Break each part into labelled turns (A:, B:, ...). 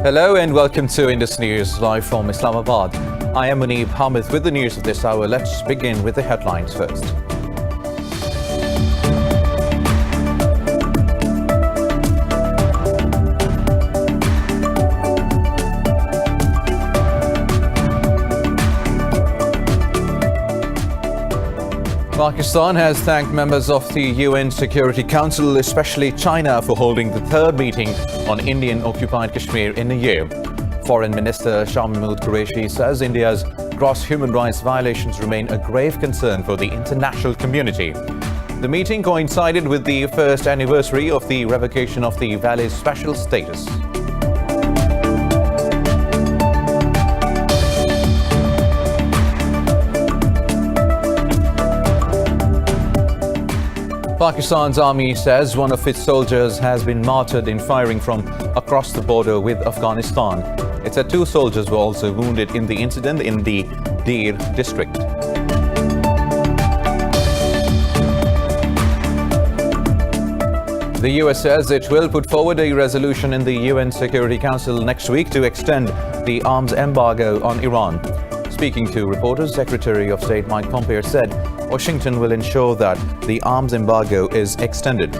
A: Hello and welcome to Indus News live from Islamabad. I am Munib Hamid with the news of this hour. Let's begin with the headlines first. Pakistan has thanked members of the UN Security Council, especially China, for holding the third meeting on Indian-occupied Kashmir in a year. Foreign Minister Shah Mahmood Qureshi says India's gross human rights violations remain a grave concern for the international community. The meeting coincided with the first anniversary of the revocation of the Valley's special status. Pakistan's army says one of its soldiers has been martyred in firing from across the border with Afghanistan. It said 2 soldiers were also wounded in the incident in the Dir district. The US says it will put forward a resolution in the UN Security Council next week to extend the arms embargo on Iran. Speaking to reporters, Secretary of State Mike Pompeo said Washington will ensure that the arms embargo is extended.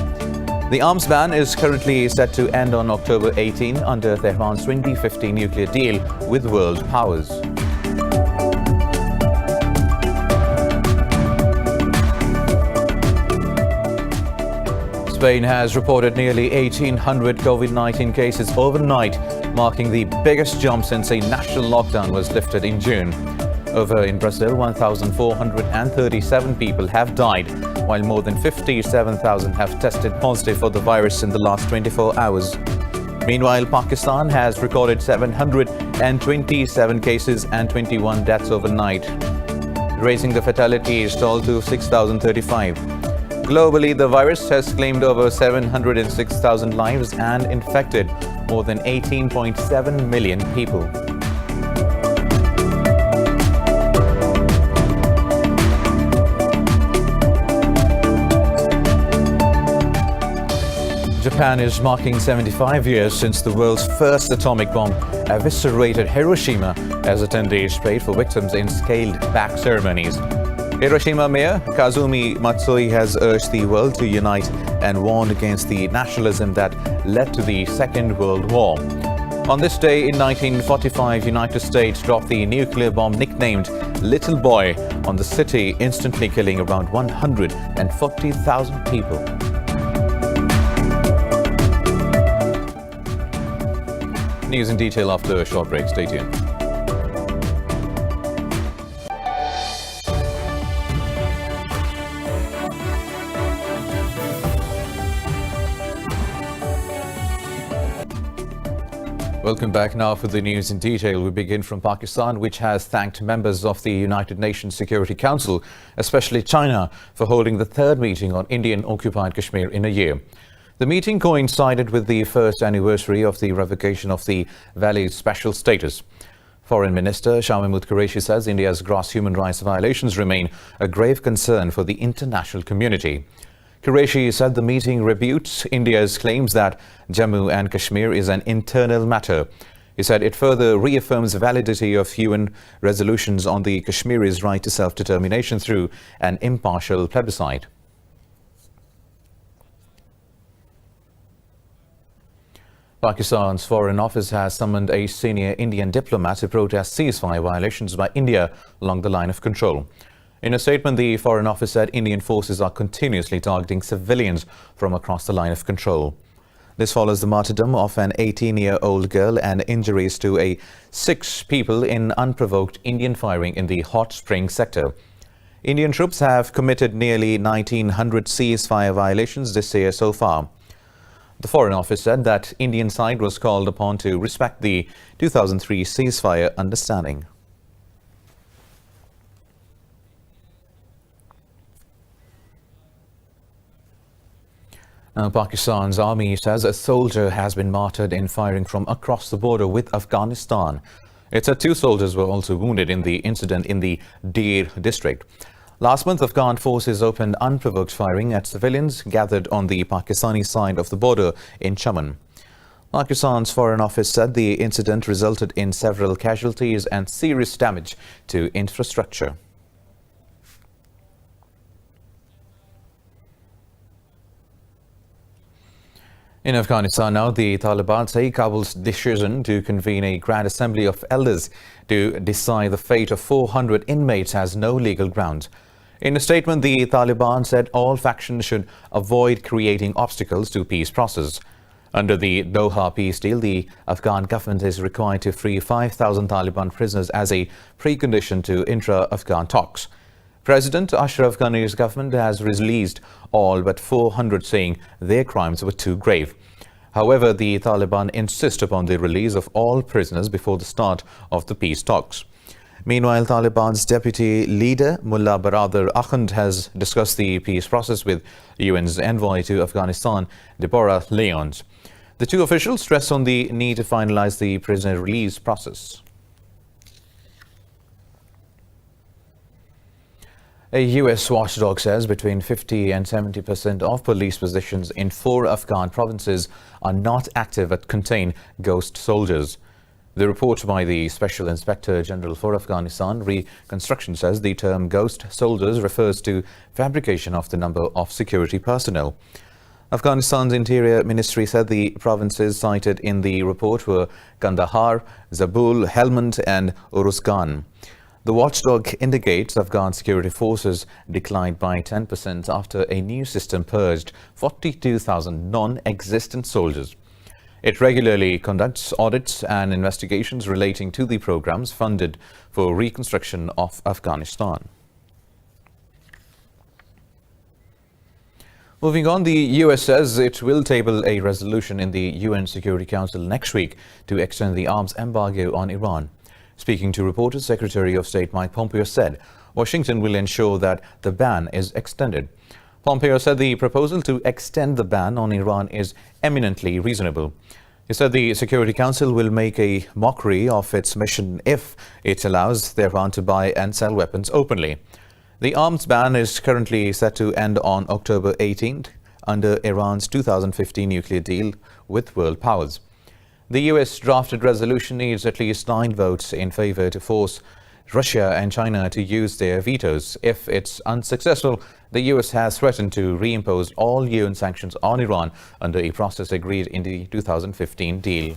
A: The arms ban is currently set to end on October 18 under Tehran's 2015 nuclear deal with world powers. Spain has reported nearly 1,800 COVID-19 cases overnight, marking the biggest jump since a national lockdown was lifted in June. Over in Brazil, 1,437 people have died, while more than 57,000 have tested positive for the virus in the last 24 hours. Meanwhile, Pakistan has recorded 727 cases and 21 deaths overnight, raising the fatalities toll to 6,035. Globally, the virus has claimed over 706,000 lives and infected more than 18.7 million people. Japan is marking 75 years since the world's first atomic bomb eviscerated Hiroshima as a 10 days prayed for victims in scaled-back ceremonies. Hiroshima Mayor Kazumi Matsui has urged the world to unite and warned against the nationalism that led to the Second World War. On this day in 1945, United States dropped the nuclear bomb nicknamed Little Boy on the city, instantly killing around 140,000 people. News in detail after a short break. Stay tuned. Welcome back. Now for the news in detail. We begin from Pakistan, which has thanked members of the United Nations Security Council, especially China, for holding the third meeting on Indian-occupied Kashmir in a year. The meeting coincided with the first anniversary of the revocation of the Valley's special status. Foreign Minister Shah Mahmood Qureshi says India's gross human rights violations remain a grave concern for the international community. Qureshi said the meeting rebuked India's claims that Jammu and Kashmir is an internal matter. He said it further reaffirms the validity of UN resolutions on the Kashmiris' right to self-determination through an impartial plebiscite. Pakistan's Foreign Office has summoned a senior Indian diplomat to protest ceasefire violations by India along the line of control. In a statement, the Foreign Office said Indian forces are continuously targeting civilians from across the line of control. This follows the martyrdom of an 18-year-old girl and injuries to 6 people in unprovoked Indian firing in the Hot Spring sector. Indian troops have committed nearly 1,900 ceasefire violations this year so far. The Foreign Office said that Indian side was called upon to respect the 2003 ceasefire understanding. Now, Pakistan's army says a soldier has been martyred in firing from across the border with Afghanistan. It said 2 soldiers were also wounded in the incident in the Dir district. Last month, Afghan forces opened unprovoked firing at civilians gathered on the Pakistani side of the border in Chaman. Pakistan's Foreign Office said the incident resulted in several casualties and serious damage to infrastructure. In Afghanistan now, the Taliban say Kabul's decision to convene a Grand Assembly of Elders to decide the fate of 400 inmates has no legal grounds. In a statement, the Taliban said all factions should avoid creating obstacles to peace process. Under the Doha peace deal, the Afghan government is required to free 5,000 Taliban prisoners as a precondition to intra-Afghan talks. President Ashraf Ghani's government has released all but 400, saying their crimes were too grave. However, the Taliban insist upon the release of all prisoners before the start of the peace talks. Meanwhile, Taliban's deputy leader, Mullah Baradar Akhund, has discussed the peace process with UN's envoy to Afghanistan, Deborah Lyons. The two officials stress on the need to finalize the prisoner release process. A U.S. watchdog says between 50 and 70% of police positions in 4 Afghan provinces are not active but contain ghost soldiers. The report by the Special Inspector General for Afghanistan Reconstruction says the term ghost soldiers refers to fabrication of the number of security personnel. Afghanistan's Interior Ministry said the provinces cited in the report were Kandahar, Zabul, Helmand and Uruzgan. The watchdog indicates Afghan security forces declined by 10% after a new system purged 42,000 non-existent soldiers. It regularly conducts audits and investigations relating to the programs funded for reconstruction of Afghanistan. Moving on, the US says it will table a resolution in the UN Security Council next week to extend the arms embargo on Iran. Speaking to reporters, Secretary of State Mike Pompeo said Washington will ensure that the ban is extended. Pompeo said the proposal to extend the ban on Iran is eminently reasonable. He said the Security Council will make a mockery of its mission if it allows Tehran to buy and sell weapons openly. The arms ban is currently set to end on October 18th under Iran's 2015 nuclear deal with world powers. The US drafted resolution needs at least 9 votes in favor to force Russia and China to use their vetoes. If it's unsuccessful, the US has threatened to reimpose all UN sanctions on Iran under a process agreed in the 2015 deal.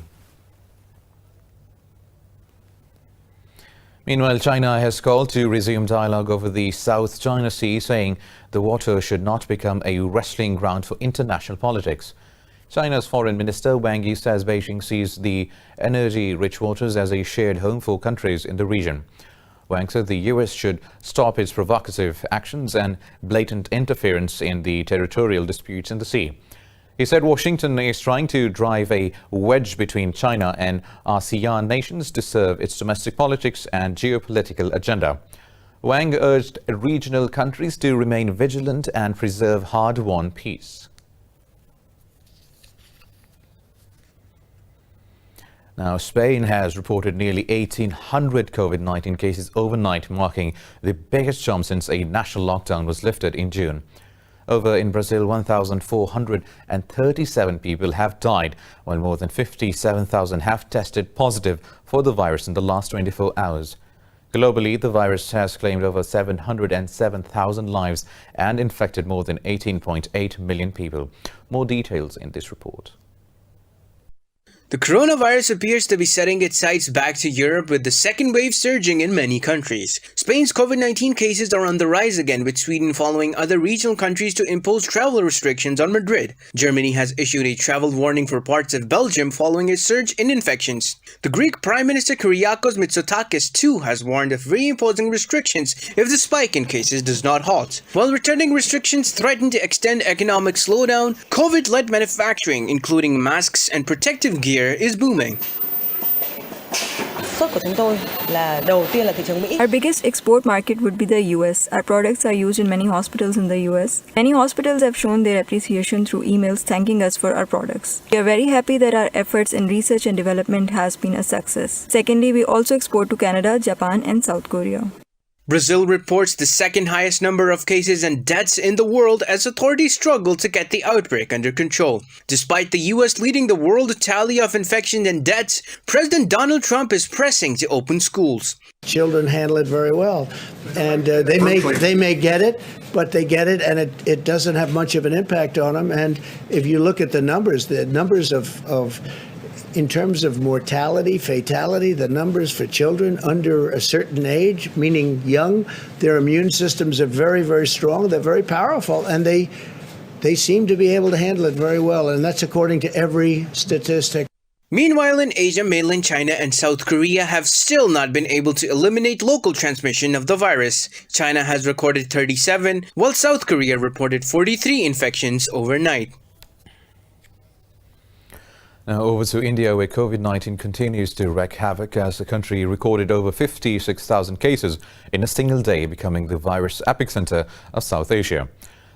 A: Meanwhile, China has called to resume dialogue over the South China Sea, saying the water should not become a wrestling ground for international politics. China's Foreign Minister Wang Yi says Beijing sees the energy-rich waters as a shared home for countries in the region. Wang said the US should stop its provocative actions and blatant interference in the territorial disputes in the sea. He said Washington is trying to drive a wedge between China and ASEAN nations to serve its domestic politics and geopolitical agenda. Wang urged regional countries to remain vigilant and preserve hard-won peace. Now, Spain has reported nearly 1,800 COVID-19 cases overnight, marking the biggest jump since a national lockdown was lifted in June. Over in Brazil, 1,437 people have died, while more than 57,000 have tested positive for the virus in the last 24 hours. Globally, the virus has claimed over 707,000 lives and infected more than 18.8 million people. More details in this report.
B: The coronavirus appears to be setting its sights back to Europe, with the second wave surging in many countries. Spain's COVID-19 cases are on the rise again, with Sweden following other regional countries to impose travel restrictions on Madrid. Germany has issued a travel warning for parts of Belgium following a surge in infections. The Greek Prime Minister Kyriakos Mitsotakis too has warned of reimposing restrictions if the spike in cases does not halt. While returning restrictions threaten to extend economic slowdown, COVID-led manufacturing, including masks and protective gear, is booming.
C: Our biggest export market would be the US. Our products are used in many hospitals in the US. Many hospitals have shown their appreciation through emails thanking us for our products. We are very happy that our efforts in research and development has been a success. Secondly, we also export to Canada, Japan and South Korea.
B: Brazil reports the second highest number of cases and deaths in the world as authorities struggle to get the outbreak under control. Despite the US leading the world tally of infections and deaths, President Donald Trump is pressing to open schools.
D: Children handle it very well, and they may get it, but they get it, and it doesn't have much of an impact on them. And if you look at the numbers of in terms of mortality, fatality, the numbers for children under a certain age, meaning young, their immune systems are very, very strong. They're very powerful, and they seem to be able to handle it very well. And that's according to every statistic.
B: Meanwhile, in Asia, mainland China and South Korea have still not been able to eliminate local transmission of the virus. China has recorded 37, while South Korea reported 43 infections overnight.
A: Now over to India, where COVID-19 continues to wreak havoc as the country recorded over 56,000 cases in a single day, becoming the virus epicenter of South Asia.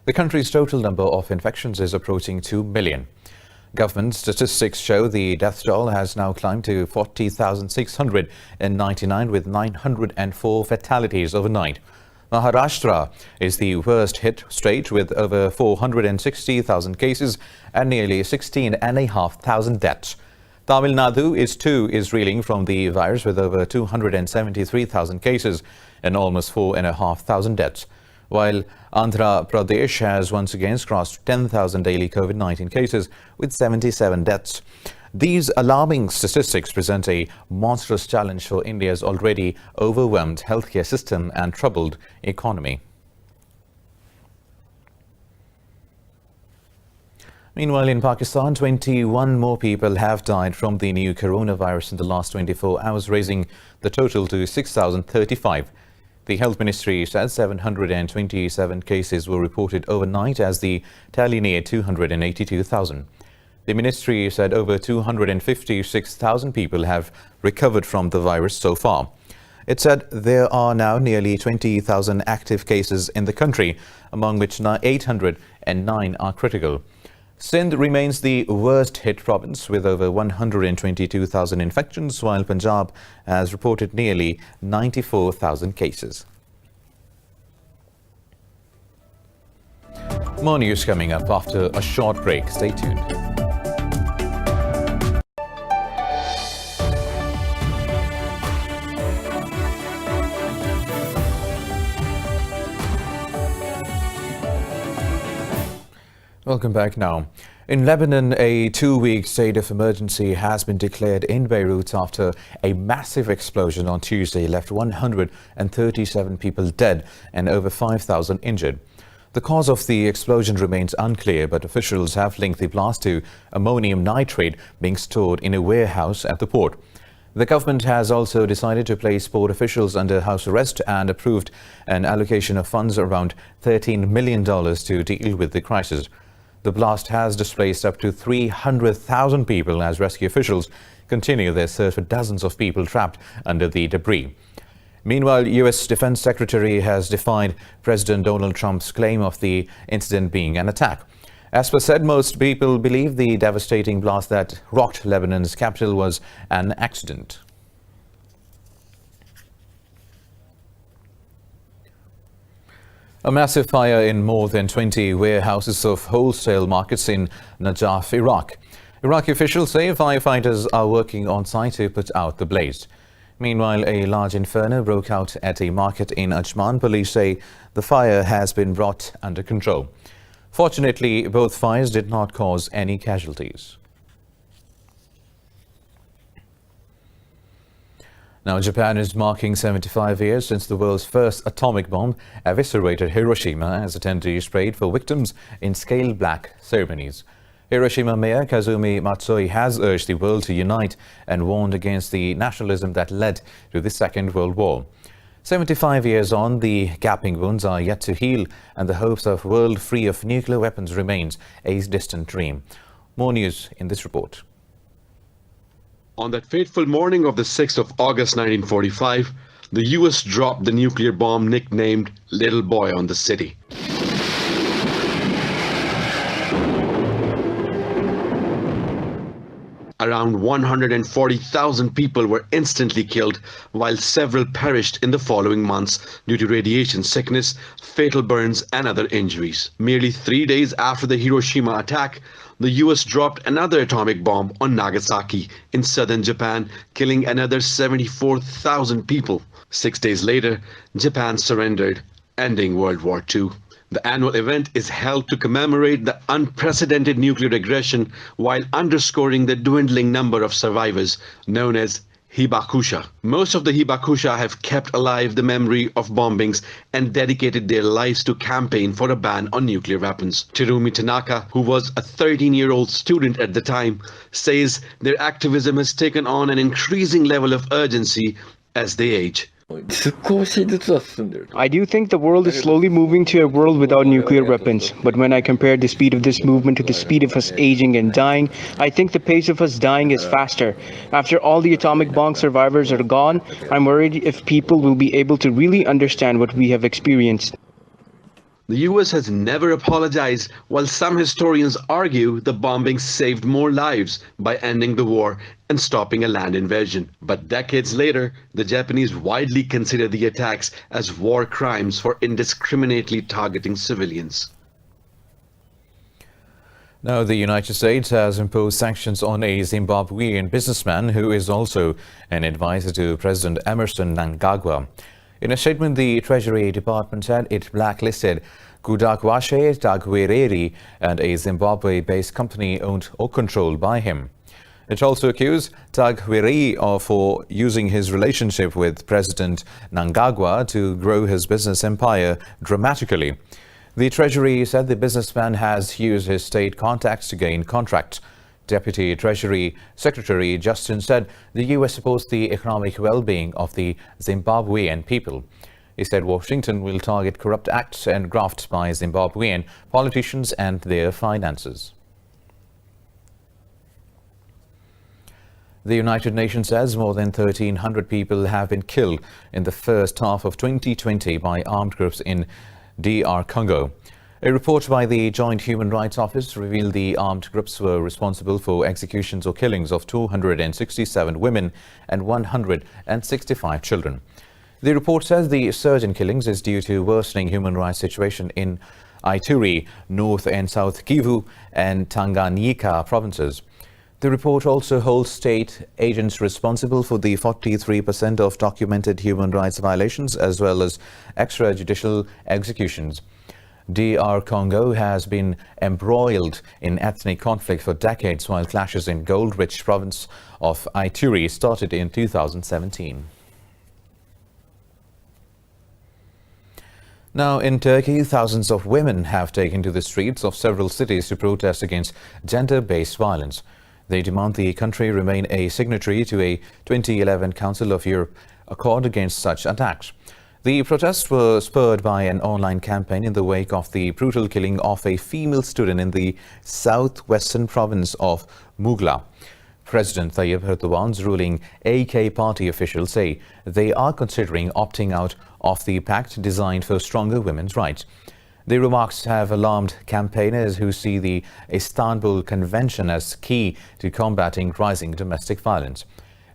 A: The country's total number of infections is approaching 2 million. Government statistics show the death toll has now climbed to 40,699 with 904 fatalities overnight. Maharashtra is the worst hit state with over 460,000 cases and nearly 16,500 deaths. Tamil Nadu is reeling from the virus with over 273,000 cases and almost 4,500 deaths, while Andhra Pradesh has once again crossed 10,000 daily COVID-19 cases with 77 deaths. These alarming statistics present a monstrous challenge for India's already overwhelmed healthcare system and troubled economy. Meanwhile, in Pakistan, 21 more people have died from the new coronavirus in the last 24 hours, raising the total to 6,035. The Health Ministry said 727 cases were reported overnight as the tally neared 282,000. The ministry said over 256,000 people have recovered from the virus so far. It said there are now nearly 20,000 active cases in the country, among which 809 are critical. Sindh remains the worst hit province with over 122,000 infections, while Punjab has reported nearly 94,000 cases. More news coming up after a short break. Stay tuned. Welcome back now. In Lebanon, a 2-week state of emergency has been declared in Beirut after a massive explosion on Tuesday left 137 people dead and over 5,000 injured. The cause of the explosion remains unclear, but officials have linked the blast to ammonium nitrate being stored in a warehouse at the port. The government has also decided to place port officials under house arrest and approved an allocation of funds around $13 million to deal with the crisis. The blast has displaced up to 300,000 people as rescue officials continue their search for dozens of people trapped under the debris. Meanwhile, U.S. Defense Secretary has defied President Donald Trump's claim of the incident being an attack. As per said, most people believe the devastating blast that rocked Lebanon's capital was an accident. A massive fire in more than 20 warehouses of wholesale markets in Najaf, Iraq. Iraqi officials say firefighters are working on site to put out the blaze. Meanwhile, a large inferno broke out at a market in Ajman. Police say the fire has been brought under control. Fortunately, both fires did not cause any casualties. Now, Japan is marking 75 years since the world's first atomic bomb eviscerated Hiroshima as attendees prayed for victims in scale-black ceremonies. Hiroshima Mayor Kazumi Matsui has urged the world to unite and warned against the nationalism that led to the Second World War. 75 years on, the gaping wounds are yet to heal, and the hopes of a world free of nuclear weapons remains a distant dream. More news in this report.
E: On that fateful morning of the 6th of August 1945, the US dropped the nuclear bomb nicknamed Little Boy on the city. Around 140,000 people were instantly killed, while several perished in the following months due to radiation sickness, fatal burns, and other injuries. Merely 3 days after the Hiroshima attack, the US dropped another atomic bomb on Nagasaki in southern Japan, killing another 74,000 people. 6 days later, Japan surrendered, ending World War II. The annual event is held to commemorate the unprecedented nuclear aggression while underscoring the dwindling number of survivors, known as Hibakusha. Most of the Hibakusha have kept alive the memory of bombings and dedicated their lives to campaign for a ban on nuclear weapons. Terumi Tanaka, who was a 13-year-old student at the time, says their activism has taken on an increasing level of urgency as they age.
B: I do think the world is slowly moving to a world without nuclear weapons, but when I compare the speed of this movement to the speed of us aging and dying, I think the pace of us dying is faster. After all the atomic bomb survivors are gone, I'm worried if people will be able to really understand what we have experienced.
E: The US has never apologized, while some historians argue the bombing saved more lives by ending the war and stopping a land invasion. But decades later, the Japanese widely consider the attacks as war crimes for indiscriminately targeting civilians.
A: Now, the United States has imposed sanctions on a Zimbabwean businessman who is also an advisor to President Emerson Mnangagwa. In a statement, the Treasury Department said it blacklisted Kudakwashe Tagwereri and a Zimbabwe-based company owned or controlled by him. It also accused Tagwereri of using his relationship with President Mnangagwa to grow his business empire dramatically. The Treasury said the businessman has used his state contacts to gain contracts. Deputy Treasury Secretary Justin said the U.S. supports the economic well-being of the Zimbabwean people. He said Washington will target corrupt acts and graft by Zimbabwean politicians and their finances. The United Nations says more than 1,300 people have been killed in the first half of 2020 by armed groups in DR Congo. A report by the Joint Human Rights Office revealed the armed groups were responsible for executions or killings of 267 women and 165 children. The report says the surge in killings is due to worsening human rights situation in Ituri, North and South Kivu and Tanganyika provinces. The report also holds state agents responsible for the 43% of documented human rights violations as well as extrajudicial executions. DR Congo has been embroiled in ethnic conflict for decades, while clashes in gold-rich province of Ituri started in 2017. Now, in Turkey, thousands of women have taken to the streets of several cities to protest against gender-based violence. They demand the country remain a signatory to a 2011 Council of Europe accord against such attacks. The protests were spurred by an online campaign in the wake of the brutal killing of a female student in the southwestern province of Mughla. President Tayyip Erdogan's ruling AK party officials say they are considering opting out of the pact designed for stronger women's rights. The remarks have alarmed campaigners who see the Istanbul Convention as key to combating rising domestic violence.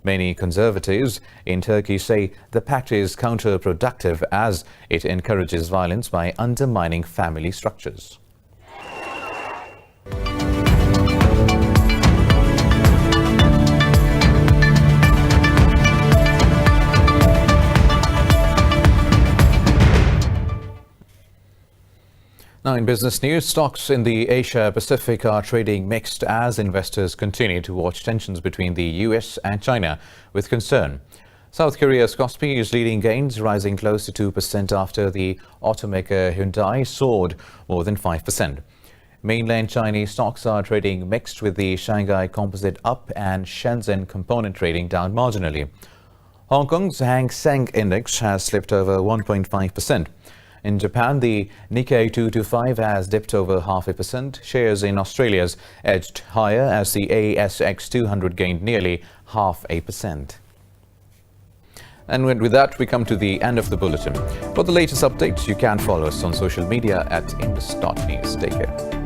A: Many conservatives in Turkey say the pact is counterproductive as it encourages violence by undermining family structures. Now, in business news, stocks in the Asia Pacific are trading mixed as investors continue to watch tensions between the US and China with concern. South Korea's Kospi is leading gains, rising close to 2% after the automaker Hyundai soared more than 5%. Mainland Chinese stocks are trading mixed, with the Shanghai Composite up and Shenzhen Component trading down marginally. Hong Kong's Hang Seng Index has slipped over 1.5%. In Japan, the Nikkei 225 has dipped over 0.5%. Shares in Australia's edged higher as the ASX 200 gained nearly 0.5%. And with that, we come to the end of the bulletin. For the latest updates, you can follow us on social media at indus.news. Take care.